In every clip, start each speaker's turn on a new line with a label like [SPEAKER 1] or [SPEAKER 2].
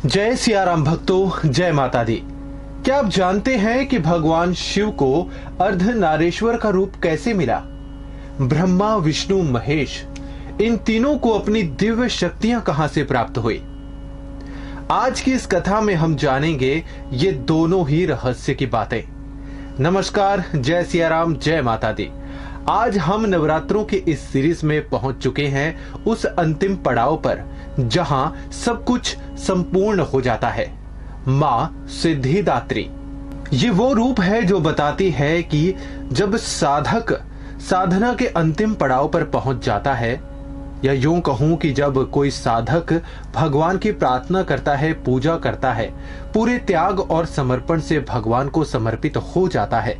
[SPEAKER 1] जय सियाराम भक्तों, जय माता दी। क्या आप जानते हैं कि भगवान शिव को अर्धनारीश्वर का रूप कैसे मिला? ब्रह्मा, विष्णु, महेश, इन तीनों को अपनी दिव्य शक्तियां कहां से प्राप्त हुई? आज की इस कथा में हम जानेंगे ये दोनों ही रहस्य की बातें। नमस्कार, जय सियाराम, जय माता दी। आज हम नवरात्रों के इस सीरीज में पहुंच चुके हैं उस अंतिम पड़ाव पर जहां सब कुछ संपूर्ण हो जाता है। मां सिद्धिदात्री, ये वो रूप है जो बताती है कि जब साधक साधना के अंतिम पड़ाव पर पहुंच जाता है, या यूं कहूं कि जब कोई साधक भगवान की प्रार्थना करता है, पूजा करता है, पूरे त्याग और समर्पण से भगवान को समर्पित हो जाता है,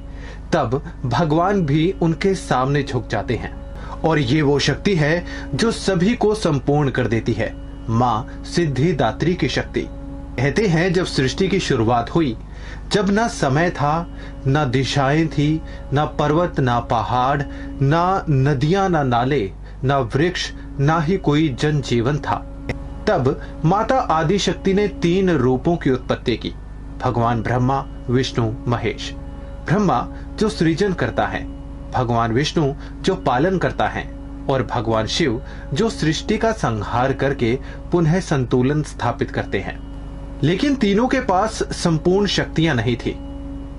[SPEAKER 1] तब भगवान भी उनके सामने झुक जाते हैं। और ये वो शक्ति है जो सभी को संपूर्ण कर देती है, मां सिद्धिदात्री की शक्ति। कहते हैं जब सृष्टि की शुरुआत हुई, जब ना समय था, ना दिशाएं थी, ना पर्वत, ना पहाड़, ना नदियां, ना नाले, ना वृक्ष, ना ही कोई जनजीवन था, तब माता आदि शक्ति ने 3 रूपों की उत्पत्ति की। भगवान ब्रह्मा, विष्णु, महेश। ब्रह्मा जो सृजन करता है, भगवान विष्णु जो पालन करता है, और भगवान शिव जो सृष्टि का संहार करके पुनः संतुलन स्थापित करते हैं। लेकिन तीनों के पास संपूर्ण शक्तियां नहीं थी।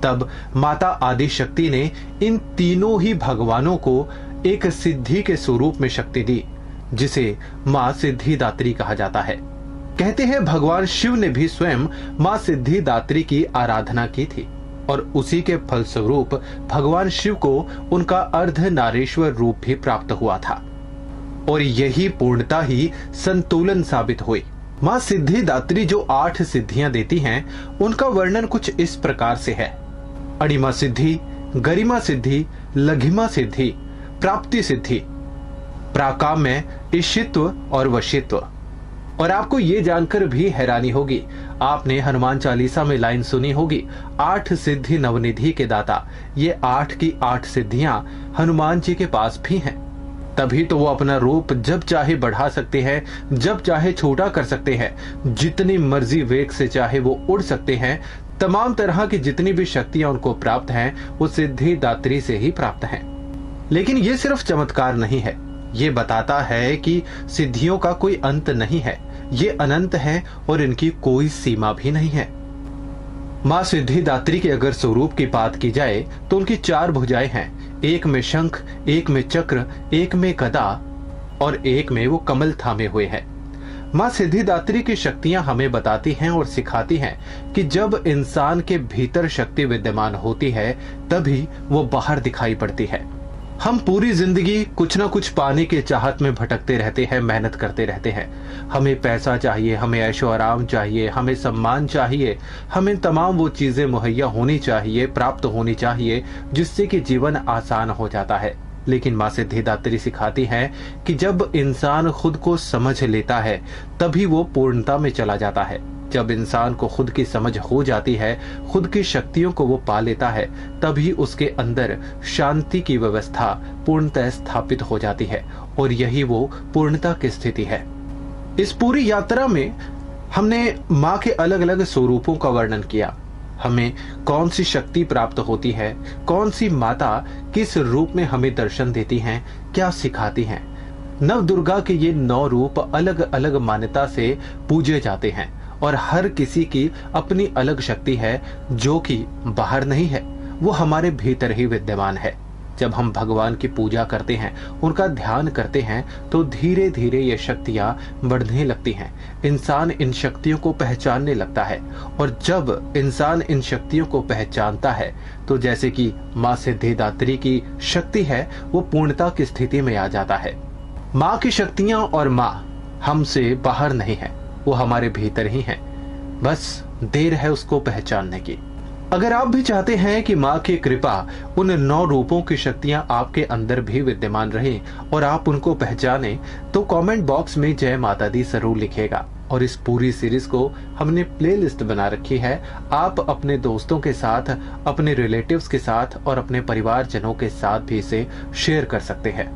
[SPEAKER 1] तब माता आदि शक्ति ने इन तीनों ही भगवानों को एक सिद्धि के स्वरूप में शक्ति दी, जिसे मां सिद्धिदात्री कहा जाता है। कहते हैं भगवान शिव ने भी स्वयं मां सिद्धिदात्री की आराधना की थी, और उसी के फलस्वरूप भगवान शिव को उनका अर्धनारीश्वर रूप भी प्राप्त हुआ था, और यही पूर्णता ही संतुलन साबित हुई। मां सिद्धिदात्री जो 8 सिद्धियां देती हैं, उनका वर्णन कुछ इस प्रकार से है। अणिमा सिद्धि, गरिमा सिद्धि, लघिमा सिद्धि, प्राप्ति सिद्धि, प्राकाम्य, ईशित्व और वशित्व। और आपको ये जानकर भी हैरानी होगी, आपने हनुमान चालीसा में लाइन सुनी होगी, 8 सिद्धि नवनिधि के दाता। ये 8 की 8 सिद्धियां हनुमान जी के पास भी हैं। तभी तो वो अपना रूप जब चाहे बढ़ा सकते हैं, जब चाहे छोटा कर सकते हैं, जितनी मर्जी वेग से चाहे वो उड़ सकते हैं। तमाम तरह की जितनी भी शक्तियां उनको प्राप्त हैं, वो सिद्धिदात्री से ही प्राप्त हैं। लेकिन ये सिर्फ चमत्कार नहीं है, ये बताता है कि सिद्धियों का कोई अंत नहीं है, ये अनंत है और इनकी कोई सीमा भी नहीं है। मां सिद्धिदात्री के अगर स्वरूप की बात की जाए तो उनकी 4 भुजाएं हैं। एक में शंख, एक में चक्र, एक में गदा और एक में वो कमल थामे हुए हैं। मां सिद्धिदात्री की शक्तियां हमें बताती हैं और सिखाती हैं कि जब इंसान के भीतर शक्ति विद्यमान होती है, तभी वो बाहर दिखाई पड़ती है। हम पूरी जिंदगी कुछ ना कुछ पाने के चाहत में भटकते रहते हैं, मेहनत करते रहते हैं। हमें पैसा चाहिए, हमें ऐशो आराम चाहिए, हमें सम्मान चाहिए, हमें तमाम वो चीजें मुहैया होनी चाहिए, प्राप्त होनी चाहिए, जिससे कि जीवन आसान हो जाता है। लेकिन मां सिद्धिदात्री सिखाती हैं कि जब इंसान खुद को समझ लेता है, तभी वो पूर्णता में चला जाता है। जब इंसान को खुद की समझ हो जाती है, खुद की शक्तियों को वो पा लेता है, तभी उसके अंदर शांति की व्यवस्था पूर्णतः स्थापित हो जाती है, और यही वो पूर्णता की स्थिति है। इस पूरी यात्रा में हमने मां के अलग अलग स्वरूपों का वर्णन किया। हमें कौन सी शक्ति प्राप्त होती है, कौन सी माता किस रूप में हमें दर्शन देती हैं, क्या सिखाती हैं। नव दुर्गा के ये 9 रूप अलग अलग मान्यता से पूजे जाते हैं, और हर किसी की अपनी अलग शक्ति है, जो कि बाहर नहीं है, वो हमारे भीतर ही विद्यमान है। जब हम भगवान की पूजा करते हैं, उनका ध्यान करते हैं, तो धीरे धीरे ये शक्तियां बढ़ने लगती हैं। इंसान इन शक्तियों को पहचानने लगता है, और जब इंसान इन शक्तियों को पहचानता है, तो जैसे कि मां सिद्धिदात्री की शक्ति है, वो पूर्णता की स्थिति में आ जाता है। मां की शक्तियां और मां हमसे बाहर नहीं है, वो हमारे भीतर ही हैं। बस देर है उसको पहचानने की। अगर आप भी चाहते हैं कि मां की कृपा, उन 9 रूपों की शक्तियां आपके अंदर भी विद्यमान रहें और आप उनको पहचानें, तो कमेंट बॉक्स में जय माता दी जरूर लिखिएगा। और इस पूरी सीरीज को हमने प्लेलिस्ट बना रखी है, आप अपने दोस्तों के साथ, अपने रिलेटिव्स के साथ और अपने परिवारजनों के साथ भी इसे शेयर कर सकते हैं।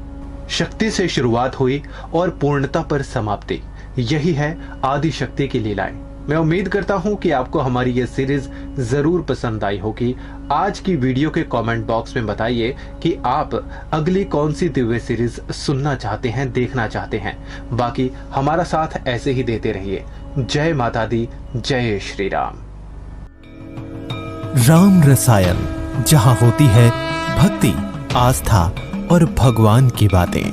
[SPEAKER 1] शक्ति से शुरुआत हुई और पूर्णता पर समाप्ति, यही है आदि शक्ति की लीलाएं। मैं उम्मीद करता हूं कि आपको हमारी ये सीरीज जरूर पसंद आई होगी। आज की वीडियो के कमेंट बॉक्स में बताइए कि आप अगली कौन सी दिव्य सीरीज सुनना चाहते हैं, देखना चाहते हैं। बाकी हमारा साथ ऐसे ही देते रहिए। जय माता दी, जय श्री राम।
[SPEAKER 2] राम रसायन, जहां होती है भक्ति, आस्था और भगवान की बातें।